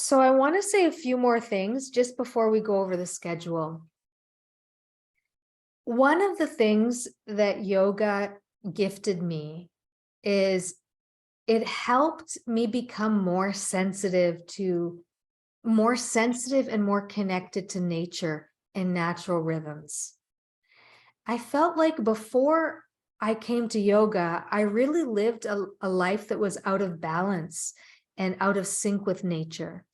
So I want to say a few more things just before we go over the schedule. One of the things that yoga gifted me is it helped me become more sensitive and more connected to nature and natural rhythms. I felt like before I came to yoga, I really lived a life that was out of balance and out of sync with nature.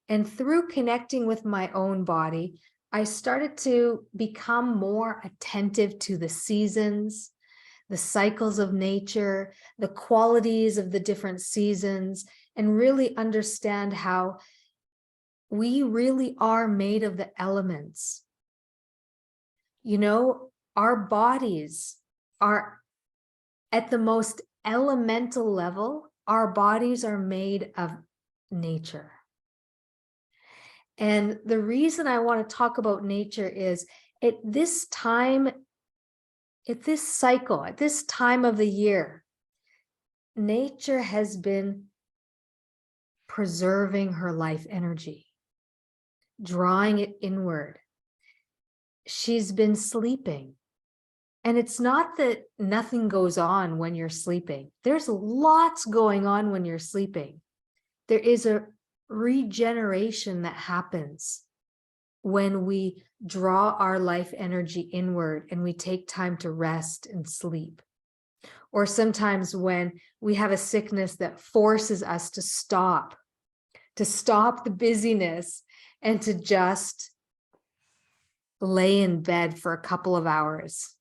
And through connecting with my own body, I started to become more attentive to the seasons, the cycles of nature, the qualities of the different seasons, and really understand how we really are made of the elements. You know, our bodies are at the most elemental level, our bodies are made of nature. And the reason I want to talk about nature is at this time, at this cycle, at this time of the year, nature has been preserving her life energy, drawing it inward. She's been sleeping. And it's not that nothing goes on when you're sleeping. There's lots going on when you're sleeping. There is a regeneration that happens when we draw our life energy inward and we take time to rest and sleep. Or sometimes when we have a sickness that forces us to stop the busyness and to just lay in bed for a couple of hours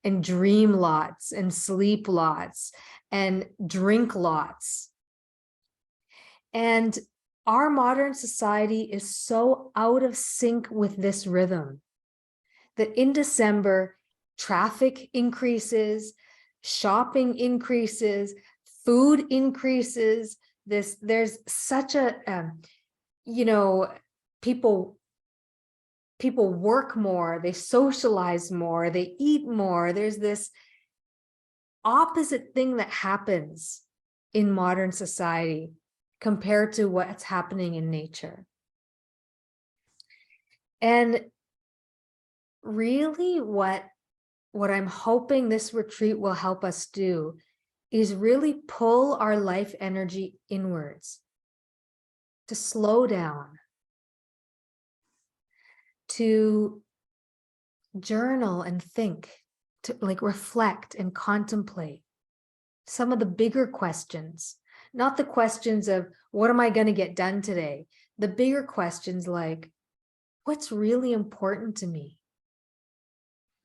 and dream lots and sleep lots and drink lots. And our modern society is so out of sync with this rhythm that in December, traffic increases, shopping increases, food increases. There's such a, people work more, they socialize more, they eat more. There's this opposite thing that happens in modern society compared to what's happening in nature. And really what I'm hoping this retreat will help us do is really pull our life energy inwards, to slow down, to journal and think, to reflect and contemplate some of the bigger questions, not the questions of what am I going to get done today? The bigger questions like, what's really important to me?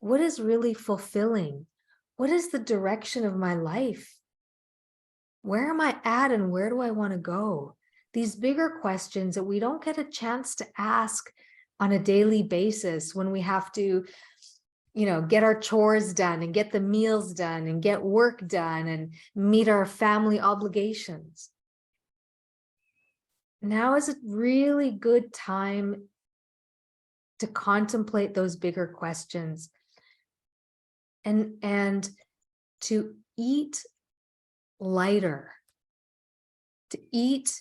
What is really fulfilling? What is the direction of my life? Where am I at and where do I want to go? These bigger questions that we don't get a chance to ask on a daily basis when we have to, get our chores done and get the meals done and get work done and meet our family obligations. Now is a really good time to contemplate those bigger questions and to eat lighter, to eat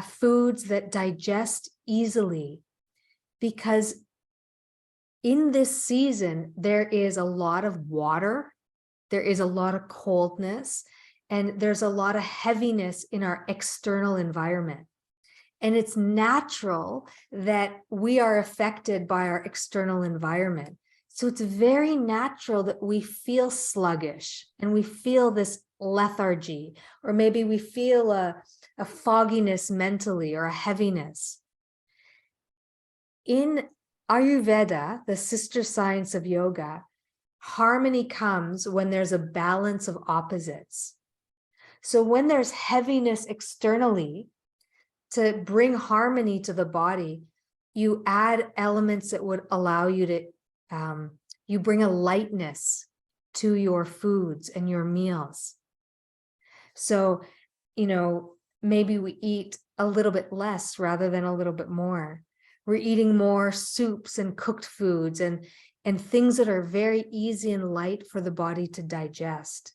foods that digest easily, because in this season, there is a lot of water, there is a lot of coldness, and there's a lot of heaviness in our external environment. And it's natural that we are affected by our external environment. So it's very natural that we feel sluggish and we feel this lethargy, or maybe we feel a fogginess mentally or a heaviness. In Ayurveda, the sister science of yoga, harmony comes when there's a balance of opposites. So when there's heaviness externally, to bring harmony to the body, you add elements that would allow you to, you bring a lightness to your foods and your meals. So, maybe we eat a little bit less rather than a little bit more. We're eating more soups and cooked foods and things that are very easy and light for the body to digest,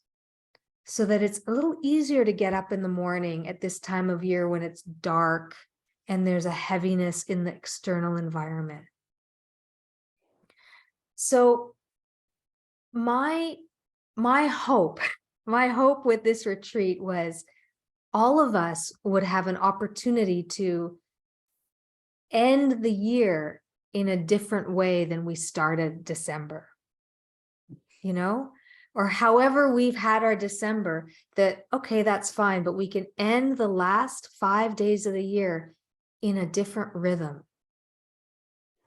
so that it's a little easier to get up in the morning at this time of year when it's dark and there's a heaviness in the external environment. So my hope with this retreat was all of us would have an opportunity to end the year in a different way than we started December, or however we've had our December, that, okay, that's fine, but we can end the last 5 days of the year in a different rhythm.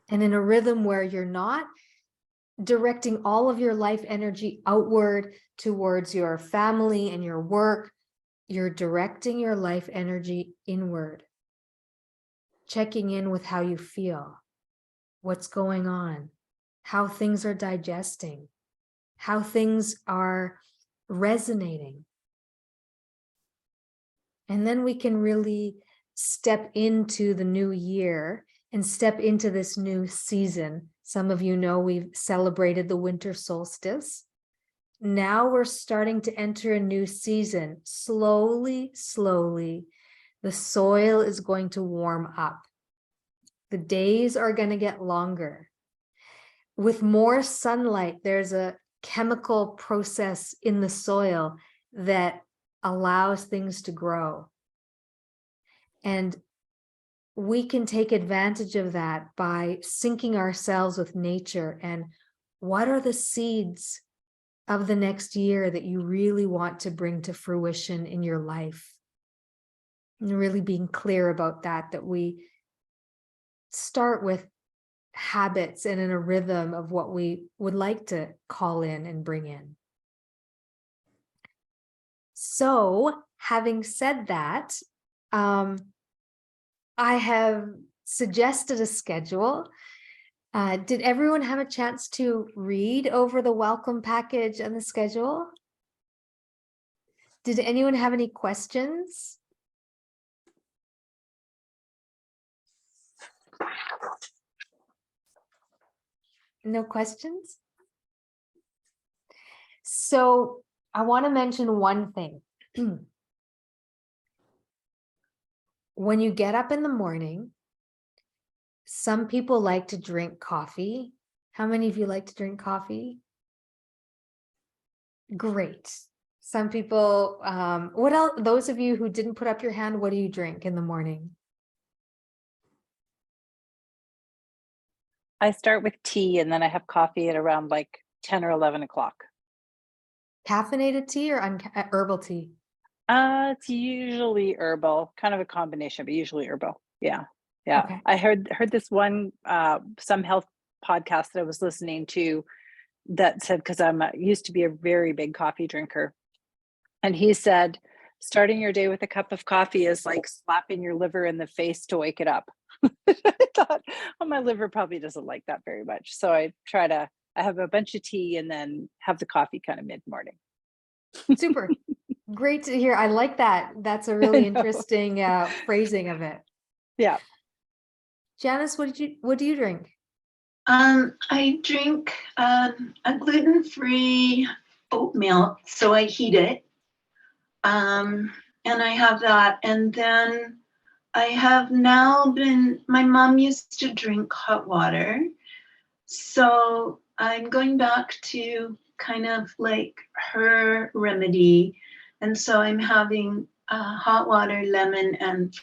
And in a rhythm where you're not directing all of your life energy outward towards your family and your work, you're directing your life energy inward, checking in with how you feel, what's going on, how things are digesting, how things are resonating. And then we can really step into the new year and step into this new season. Some of you know we've celebrated the winter solstice. Now we're starting to enter a new season. Slowly, slowly, the soil is going to warm up. The days are going to get longer. With more sunlight, there's a chemical process in the soil that allows things to grow. And we can take advantage of that by syncing ourselves with nature. And what are the seeds of the next year that you really want to bring to fruition in your life? And really being clear about that we start with habits and in a rhythm of what we would like to call in and bring in. So, having said that, I have suggested a schedule. Did everyone have a chance to read over the welcome package and the schedule? Did anyone have any questions? No questions? So I want to mention one thing. When you get up in the morning, some people like to drink coffee. How many of you like to drink coffee? Great. Some people, what else? Those of you who didn't put up your hand, what do you drink in the morning? I start with tea and then I have coffee at around like 10 or 11 o'clock. Caffeinated tea or herbal tea? It's usually herbal, kind of a combination, but usually herbal. Yeah. Yeah. Okay. I heard this one, some health podcast that I was listening to that said, because I'm used to be a very big coffee drinker. And he said, starting your day with a cup of coffee is like slapping your liver in the face to wake it up. I thought, oh, my liver probably doesn't like that very much. So I have a bunch of tea and then have the coffee kind of mid-morning. Super. Great to hear. I like that. That's a really interesting phrasing of it. Yeah. Janice, what do you drink? I drink a gluten-free oat milk, so I heat it. And I have that. And then I have now my mom used to drink hot water. So I'm going back to kind of like her remedy. And so I'm having hot water, lemon, and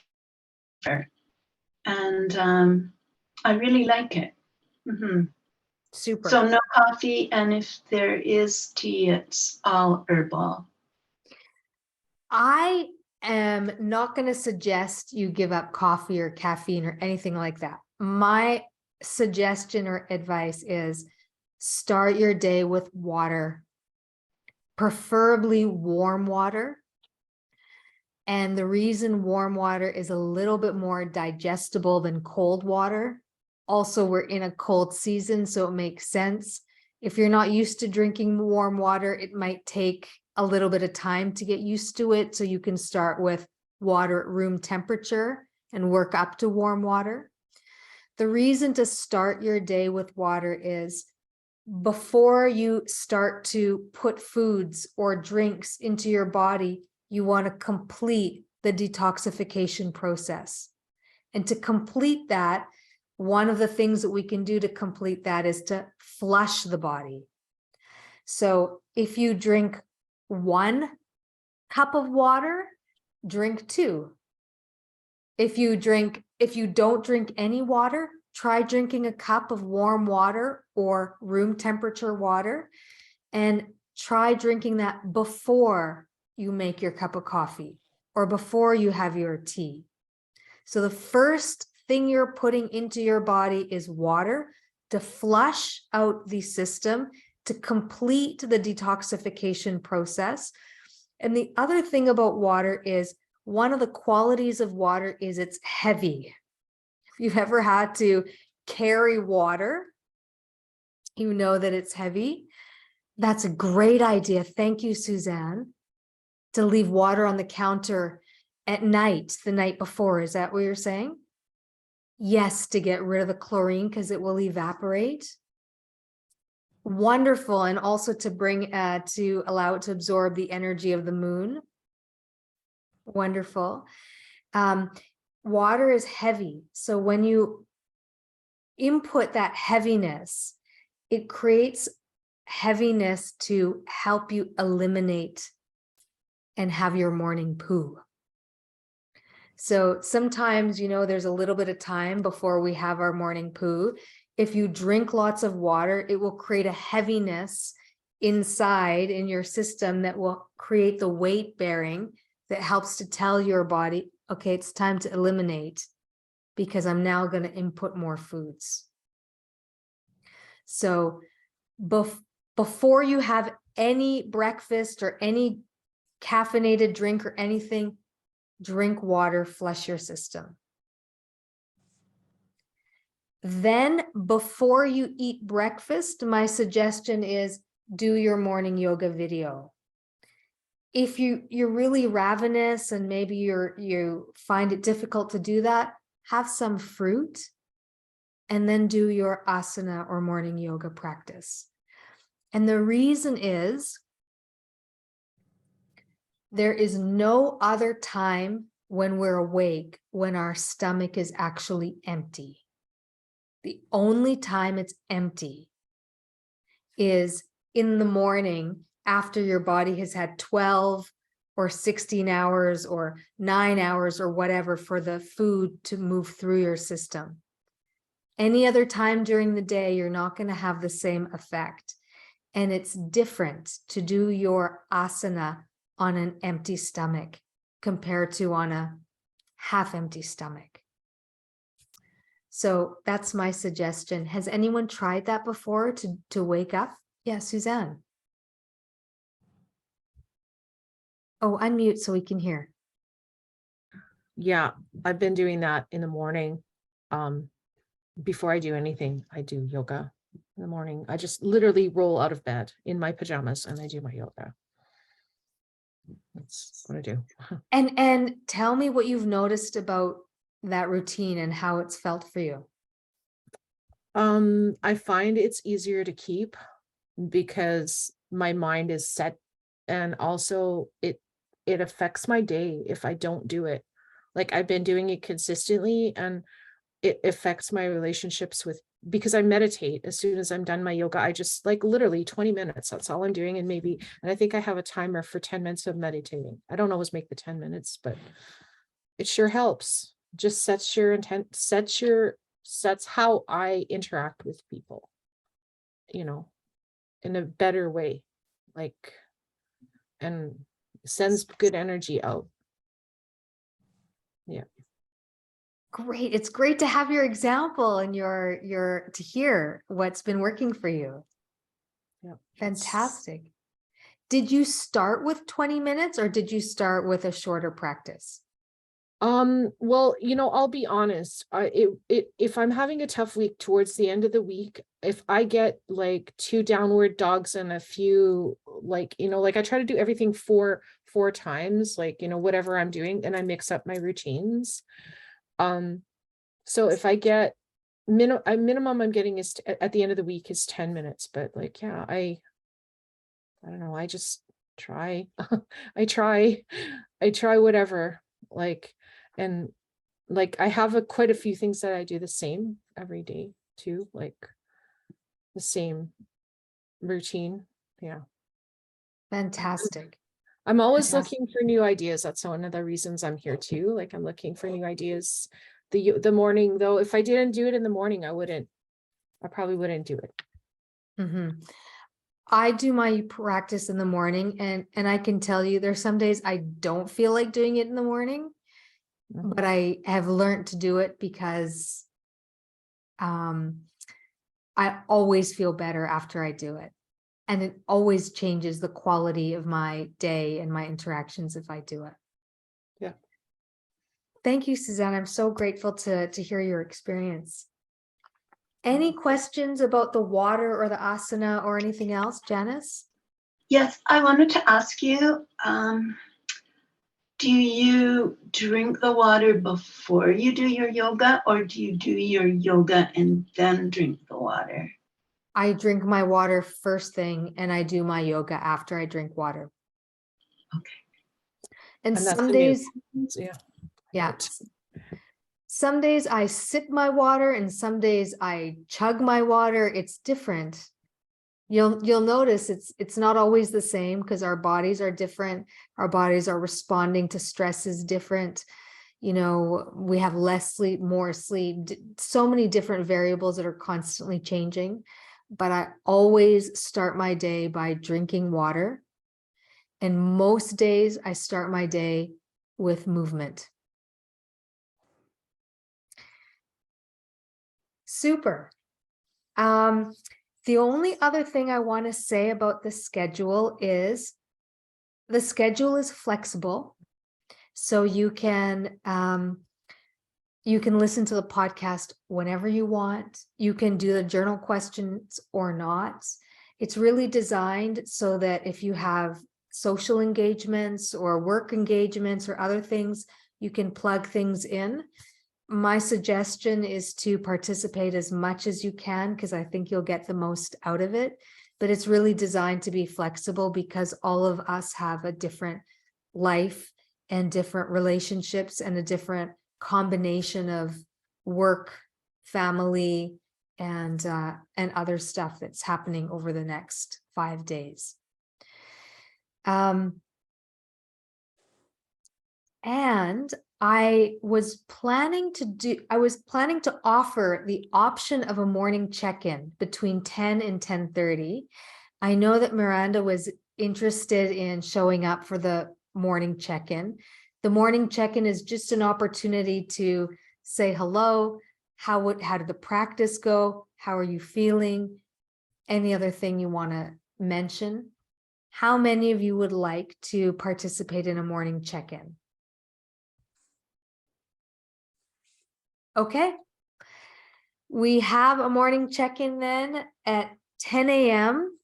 flavor. And I really like it. Mm-hmm. Super. So no coffee, and if there is tea, it's all herbal. I am not going to suggest you give up coffee or caffeine or anything like that. My suggestion or advice is start your day with water, preferably warm water. And the reason warm water is a little bit more digestible than cold water. Also, we're in a cold season, so it makes sense. If you're not used to drinking warm water, it might take a little bit of time to get used to it. So you can start with water at room temperature and work up to warm water. The reason to start your day with water is before you start to put foods or drinks into your body, you want to complete the detoxification process. And to complete that, one of the things that we can do to complete that is to flush the body. So if you drink 1 cup of water, drink 2. If you don't drink any water, try drinking a cup of warm water or room temperature water, and try drinking that before you make your cup of coffee or before you have your tea. So the first thing you're putting into your body is water to flush out the system, to complete the detoxification process. And the other thing about water is, one of the qualities of water is it's heavy. If you've ever had to carry water, you know that it's heavy. That's a great idea. Thank you, Suzanne, to leave water on the counter at night, the night before. Is that what you're saying? Yes, to get rid of the chlorine because it will evaporate. Wonderful. And also to bring, to allow it to absorb the energy of the moon. Wonderful. Water is heavy. So when you input that heaviness, it creates heaviness to help you eliminate and have your morning poo. So sometimes, there's a little bit of time before we have our morning poo. If you drink lots of water, it will create a heaviness inside in your system that will create the weight bearing that helps to tell your body, okay, it's time to eliminate because I'm now going to input more foods. So before you have any breakfast or any caffeinated drink or anything, drink water, flush your system. Then before you eat breakfast, my suggestion is do your morning yoga video. If you're really ravenous and maybe you find it difficult to do that, have some fruit and then do your asana or morning yoga practice. And the reason is there is no other time when we're awake when our stomach is actually empty. The only time it's empty is in the morning after your body has had 12 or 16 hours or 9 hours or whatever for the food to move through your system. Any other time during the day, you're not going to have the same effect. And it's different to do your asana on an empty stomach compared to on a half empty stomach. So that's my suggestion. Has anyone tried that before to wake up? Yeah, Suzanne. Oh, unmute so we can hear. Yeah, I've been doing that in the morning. Before I do anything, I do yoga in the morning. I just literally roll out of bed in my pajamas and I do my yoga. That's what I do. And tell me what you've noticed about that routine and how it's felt for you. I find it's easier to keep because my mind is set, and also it affects my day if I don't do it. Like I've been doing it consistently and it affects my relationships because I meditate as soon as I'm done my yoga. I just like literally 20 minutes. That's all I'm doing. And I think I have a timer for 10 minutes of meditating. I don't always make the 10 minutes, but it sure helps. Just sets your intent, sets how I interact with people, in a better way, and sends good energy out. Yeah. Great. It's great to have your example and to hear what's been working for you. Yeah. Fantastic. Did you start with 20 minutes or did you start with a shorter practice? Well, I'll be honest. If I'm having a tough week towards the end of the week, if I get like 2 downward dogs and a few, I try to do everything four times, whatever I'm doing, and I mix up my routines. So if I get minimum I'm getting is at the end of the week is 10 minutes, but I don't know. I just try, I try whatever, and like I have quite a few things that I do the same every day too, like the same routine. Yeah. Fantastic. I'm always Fantastic. looking for new ideas. That's one of the reasons I'm here too. Like I'm looking for new ideas. The morning though, if I didn't do it in the morning, I probably wouldn't do it. Mhm. I do my practice in the morning, and I can tell you there's some days I don't feel like doing it in the morning, Mhm. but I have learned to do it because I always feel better after I do it. And it always changes the quality of my day and my interactions if I do it. Yeah. Thank you, Suzanne. I'm so grateful to hear your experience. Any questions about the water or the asana or anything else, Janice? Yes, I wanted to ask you, do you drink the water before you do your yoga, or do you do your yoga and then drink the water? I drink my water first thing and I do my yoga after I drink water. Okay. And And that's some the new- days, yeah. yeah, some days I sip my water and some days I chug my water. It's different. You'll notice it's not always the same because our bodies are different. Our bodies are responding to stress is different. You know, we have less sleep, more sleep, so many different variables that are constantly changing. But I always start my day by drinking water. And most days I start my day with movement. Super. The only other thing I want to say about the schedule is the schedule is flexible. So you can listen to the podcast whenever you want. You can do the journal questions or not. It's really designed so that if you have social engagements or work engagements or other things, you can plug things in. My suggestion is to participate as much as you can because I think you'll get the most out of it. But it's really designed to be flexible because all of us have a different life and different relationships and a different combination of work, family, and other stuff that's happening over the next 5 days. And I was planning to offer the option of a morning check-in between 10 and 10:30. I know that Miranda was interested in showing up for the morning check-in. The morning check-in is just an opportunity to say hello. How did the practice go? How are you feeling? Any other thing you want to mention? How many of you would like to participate in a morning check-in? Okay. We have a morning check-in then at 10 a.m.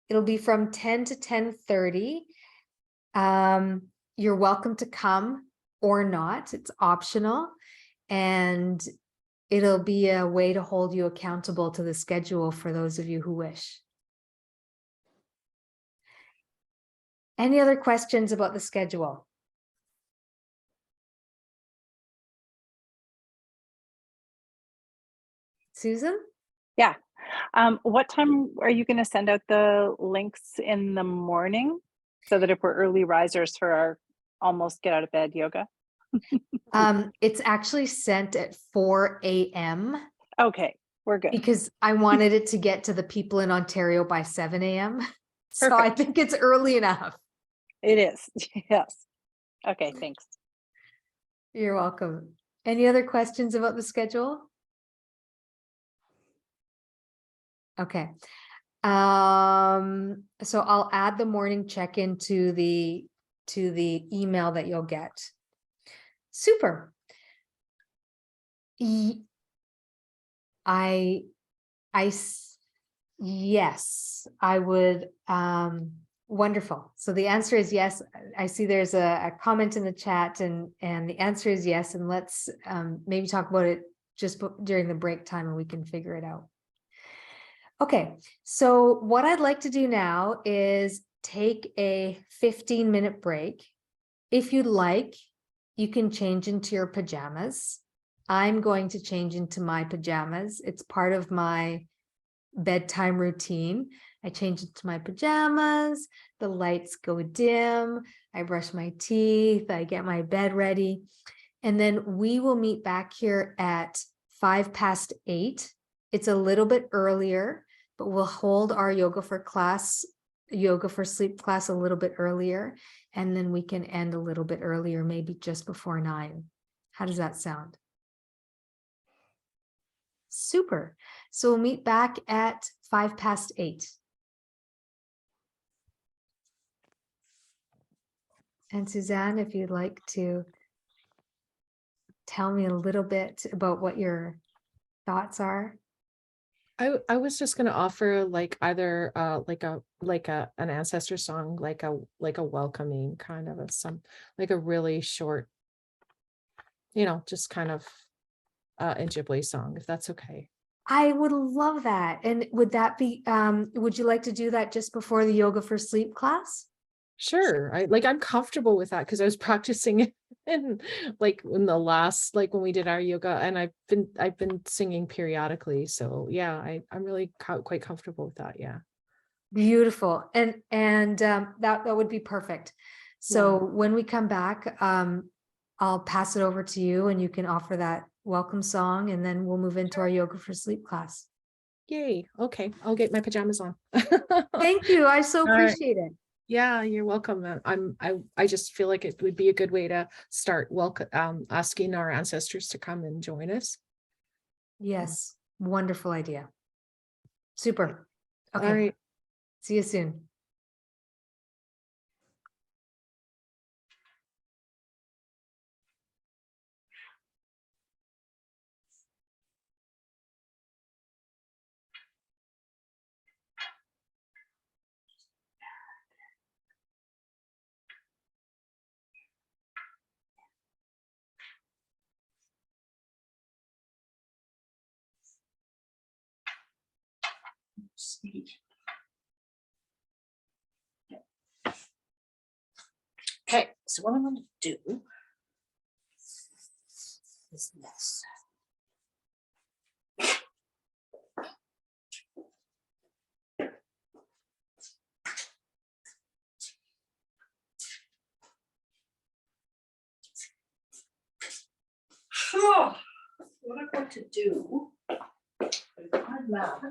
It'll be from 10 to 10:30. You're welcome to come or not. It's optional. And it'll be a way to hold you accountable to the schedule for those of you who wish. Any other questions about the schedule? Susan? Yeah. What time are you going to send out the links in the morning so that if we're early risers for our almost get out of bed yoga? It's actually sent at 4 a.m. Okay, we're good. because I wanted it to get to the people in Ontario by 7 a.m. So I Perfect. think it's early enough. It is. Yes. Okay, thanks. You're welcome. Any other questions about the schedule? Okay. So I'll add the morning check-in to the email that you'll get. Super. Yes, I would. Wonderful. So the answer is yes. I see there's a comment in the chat and the answer is yes. And let's maybe talk about it just during the break time and we can figure it out. Okay, so what I'd like to do now is take a 15-minute break. If you'd like, You can change into your pajamas. I'm going to change into my pajamas. It's part of my bedtime routine. I change into my pajamas, the lights go dim, I brush my teeth, I get my bed ready, and then we will meet back here at 8:05. It's a little bit earlier, but we'll hold our yoga for sleep class a little bit earlier, and then we can end a little bit earlier, maybe just before 9. How does that sound? Super. So we'll meet back at 8:05. And Suzanne, if you'd like to tell me a little bit about what your thoughts are. I was just gonna offer like either an ancestor song, like a welcoming kind of like a really short, just kind of Ojibwe song, if that's okay. I would love that. And would that be, would you like to do that just before the yoga for sleep class? Sure. I'm comfortable with that because I was practicing it in in the last, when we did our yoga, and I've been singing periodically. So yeah, I'm really quite comfortable with that. Yeah. Beautiful. And that would be perfect. So when we come back, I'll pass it over to you and you can offer that welcome song, and then we'll move into our yoga for sleep class. Yay. Okay. I'll get my pajamas on. Thank you. I so All right. appreciate it. Yeah, you're welcome. I just feel like it would be a good way to start asking our ancestors to come and join us. Yes. Wonderful idea. Super. All Okay. right. See you soon. Okay, so what I'm going to do is this. So, what I'm going to do is my mat.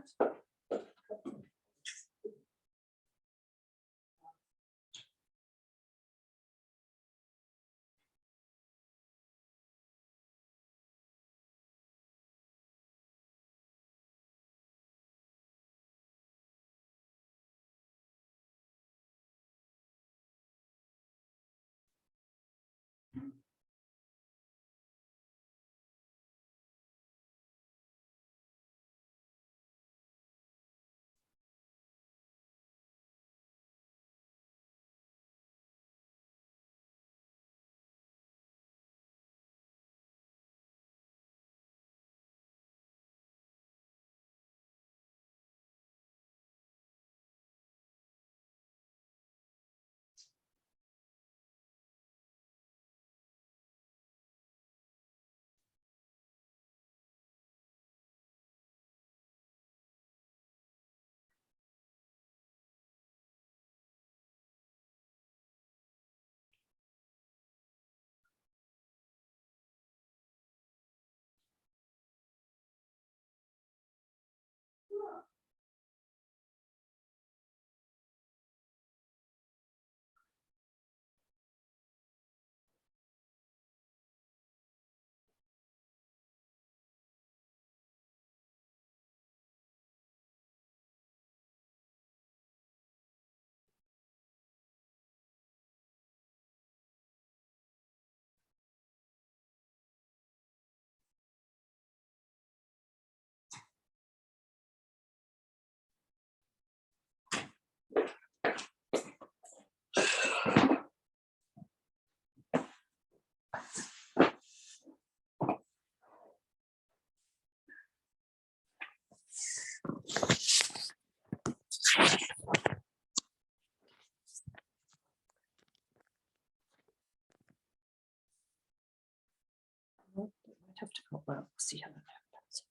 have to go, well, see how that happens.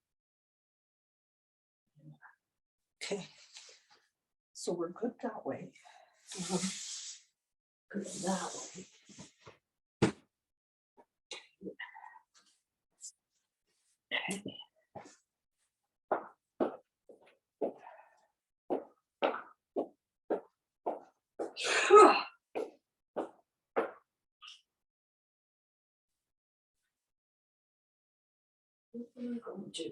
Okay. So we're good that way. Good that way. Okay. What am I going to do?